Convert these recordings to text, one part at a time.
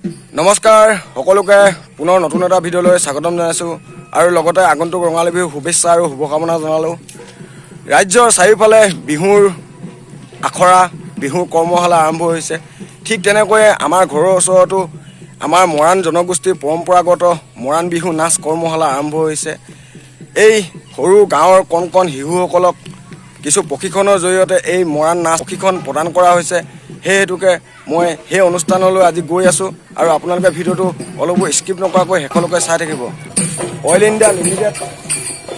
নমস্কাৰ সকলোকে পুনৰ নতুন এটা ভিডিঅ'লৈ স্বাগতম জনাইছোঁ আৰু লগতে আগন্তুক ৰঙালী বিহুৰ শুভেচ্ছা আৰু শুভকামনা জনালোঁ। ৰাজ্যৰ চাৰিওফালে বিহুৰ আখৰা বিহুৰ কৰ্মশালা আৰম্ভ হৈছে। ঠিক তেনেকৈয়ে আমাৰ ঘৰৰ ওচৰতো আমাৰ মৰাণ জনগোষ্ঠীৰ পৰম্পৰাগত মৰাণ বিহু নাচ কৰ্মশালা আৰম্ভ হৈছে। এই সৰু গাঁৱৰ কণ কণ শিশুসকলক কিছু প্ৰশিক্ষণৰ জৰিয়তে এই মৰাণ নাচ প্ৰশিক্ষণ প্ৰদান কৰা হৈছে। সেই হেতুকে মই সেই অনুষ্ঠানলৈ আজি গৈ আছোঁ আৰু আপোনালোকে ভিডিঅ'টো অলপো স্কিপ নকৰাকৈ শেষলৈকে চাই থাকিব। অইল ইণ্ডিয়া লিমিটেড,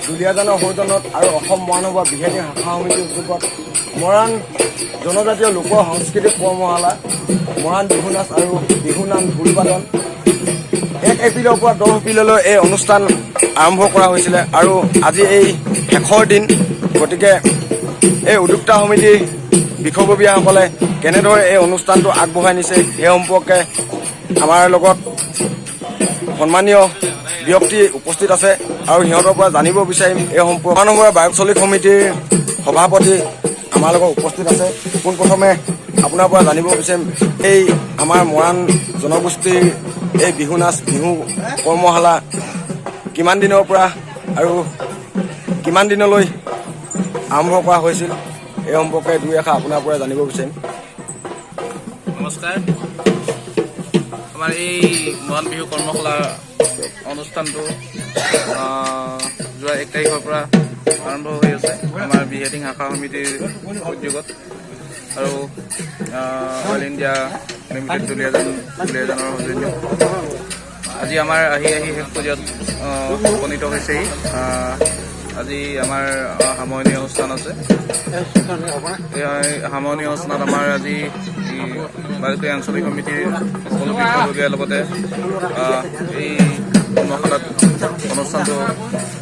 দুলীয়াজানৰ সৌজন্যত আৰু অসম মহানগৰ বিহেতী শাখা সমিতিৰ উদ্যোগত মৰাণ জনজাতীয় লোক সাংস্কৃতিক কৰ্মশালা মৰাণ বিহু নাচ আৰু বিহু নাম ঢোলবাদন 1 এপ্ৰিলৰ পৰা 10 এপ্ৰিললৈ এই অনুষ্ঠান আৰম্ভ কৰা হৈছিলে আৰু আজি এই শেষৰ দিন। গতিকে এই উদ্যোক্তা সমিতিৰ বিষয়ববীয়াসকলে কেনেদৰে এই অনুষ্ঠানটো আগবঢ়াই নিছে সেই সম্পৰ্কে আমাৰ লগত সন্মানীয় ব্যক্তি উপস্থিত আছে আৰু সিহঁতৰ পৰা জানিব বিচাৰিম। এই সম্পৰ্কে মহানগৰ বায়ক শ্ৰমিক সমিতিৰ সভাপতি আমাৰ লগত উপস্থিত আছে। পোনপ্ৰথমে আপোনাৰ পৰা জানিব বিচাৰিম এই আমাৰ মৰাণ জনগোষ্ঠীৰ এই বিহু নাচ বিহু কৰ্মশালা কিমান দিনৰ পৰা আৰু কিমান দিনলৈ আৰম্ভ কৰা হৈছিল, এই সম্পৰ্কে দুই এষাৰ আপোনাৰ পৰা জানিব বিচাৰিম। নমস্কাৰ। আমাৰ এই মৰাণ বিহু কৰ্মশালা অনুষ্ঠানটো যোৱা 1 তাৰিখৰ পৰা আৰম্ভ হৈ আছে আমাৰ বিহেতী শাখা সমিতিৰ উদ্যোগত আৰু অইল ইণ্ডিয়া লিমিটেড দুলীয়াজানৰ সৌজন্য। আজি আমাৰ আহি শেষ পৰ্যায়ত উপনীত হৈছেহি। আজি আমাৰ সামৰণি অনুষ্ঠান আছে। এই সামৰণি অনুষ্ঠানত আমাৰ আজি বায়ুকী আঞ্চলিক সমিতিৰ সকলো বিষয়ববীয়াৰ লগতে এই কৰ্মশালাত অনুষ্ঠানটো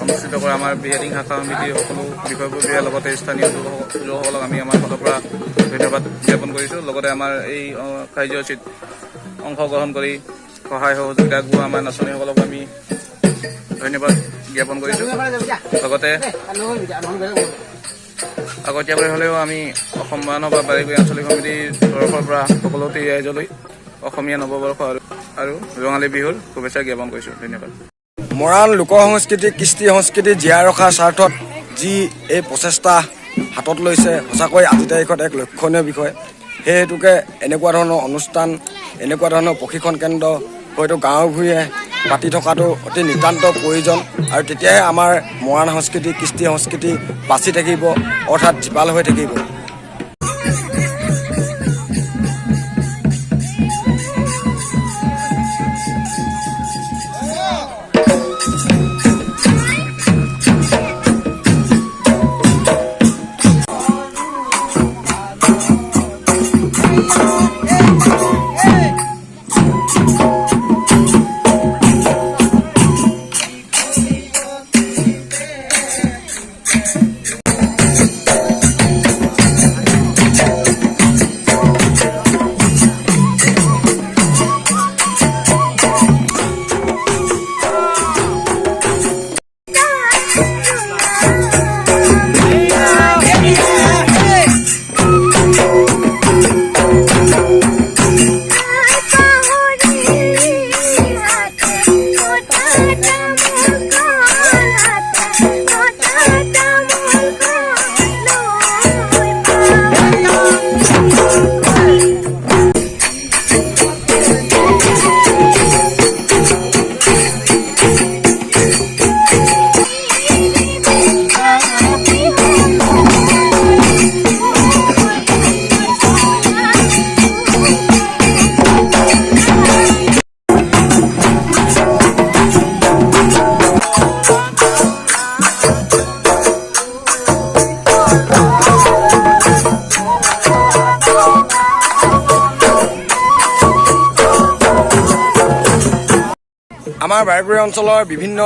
অনুষ্ঠিত কৰা আমাৰ বিহেতী শাখা সমিতিৰ সকলো বিষয়ববীয়াৰ লগতে স্থানীয় যুৱকসকলক আমি আমাৰ ফালৰ পৰা ধন্যবাদ জ্ঞাপন কৰিছোঁ। লগতে আমাৰ এই কাৰ্যসূচীত অংশগ্ৰহণ কৰি সহায় সহযোগিতা আগবঢ়োৱা আমাৰ নাচনীসকলক আমি ধন্যবাদ জ্ঞাপন কৰিছোঁ। লগতে আগতীয়াকৈ হ'লেও আমি অসম মহানগৰ বায়ুকী আঞ্চলিক সমিতিৰ তৰফৰ পৰা সকলোতে ৰাইজলৈ অসমীয়া নৱবৰ্ষ আৰু ৰঙালী বিহুৰ শুভেচ্ছা জ্ঞাপন কৰিছোঁ। ধন্যবাদ। মৰাণ লোক সংস্কৃতি কৃষ্টি সংস্কৃতি জীয়াই ৰখাৰ স্বাৰ্থত যি এই প্ৰচেষ্টা হাতত লৈছে, সঁচাকৈ আজিৰ তাৰিখত এক লক্ষণীয় বিষয়। সেই হেতুকে এনেকুৱা ধৰণৰ অনুষ্ঠান, এনেকুৱা ধৰণৰ প্ৰশিক্ষণ কেন্দ্ৰ হয়তো গাঁৱে ভূঞে পাতি থকাটো অতি নিতান্ত প্ৰয়োজন আৰু তেতিয়াহে আমাৰ মৰাণ সংস্কৃতি কৃষ্টি সংস্কৃতি বাচি থাকিব, অৰ্থাৎ জীপাল হৈ থাকিব। আমাৰ বায়ুগুৰি অঞ্চলৰ বিভিন্ন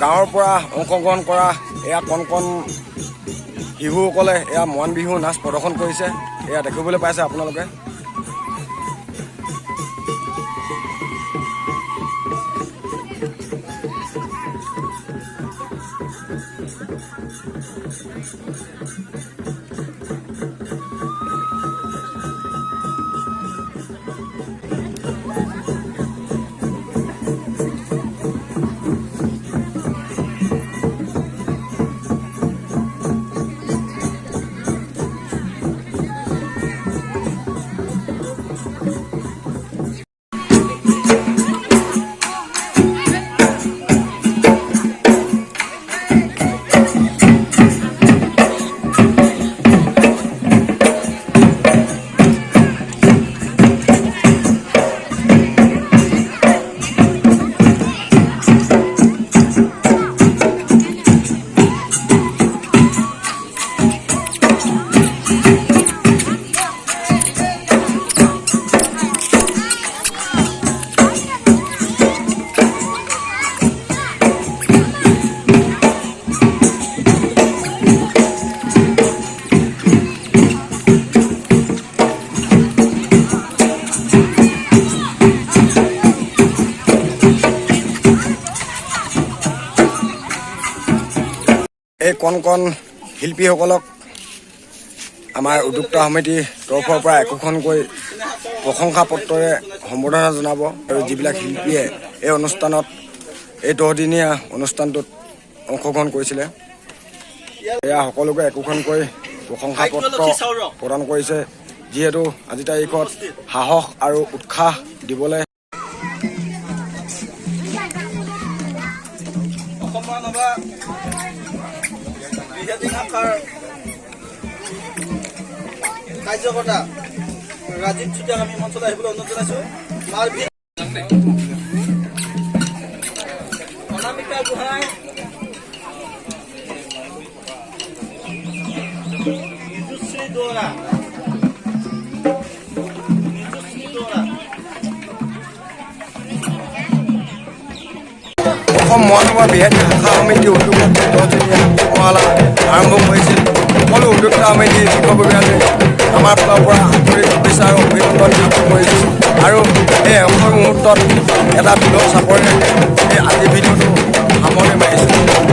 গাঁৱৰ পৰা অংশগ্ৰহণ কৰা এয়া কণ কণ শিশুসকলে এয়া মৰাণ বিহু নাচ প্ৰদৰ্শন কৰিছে। এয়া দেখিবলৈ পাইছে আপোনালোকে। এই কণ কণ শিল্পীসকলক আমাৰ উদ্যোক্তা সমিতিৰ তৰফৰ পৰা একোখনকৈ প্ৰশংসা পত্ৰৰে সম্বৰ্ধনা জনাব আৰু যিবিলাক শিল্পীয়ে এই অনুষ্ঠানত এই 10 দিনীয়া অনুষ্ঠানটোত অংশগ্ৰহণ কৰিছিলে এয়া সকলোকে একোখনকৈ প্ৰশংসা পত্ৰ প্ৰদান কৰিছে যিহেতু আজি তাৰিখত সাহস আৰু উৎসাহ দিবলৈ কাৰ্যকৰ্তা ৰাজীৱ চুতীয়াক আমি মঞ্চলৈ আহিবলৈ অনুৰোধ জনাইছোঁ। অনামিকা গোহাঁই, নিজুশ্ৰী দুৱৰা, অসম মহানগৰ বিহাৰী শাখা সমিতিৰ উদ্যোগত 10 দিনীয়া কৰ্মশালা আৰম্ভ কৰিছিল। সকলো উদ্যোক্তা সমিতিৰ শিক্ষকসকলে আমাৰ ফালৰ পৰা আন্তৰিক শুভেচ্ছা আৰু অভিনন্দন জ্ঞাপন কৰিছোঁ আৰু এই অংশ মুহূৰ্তত এটা বিলৰ চাপৰে এই আজিৰ ভিডিঅ'টো সামৰণি মাৰিছোঁ।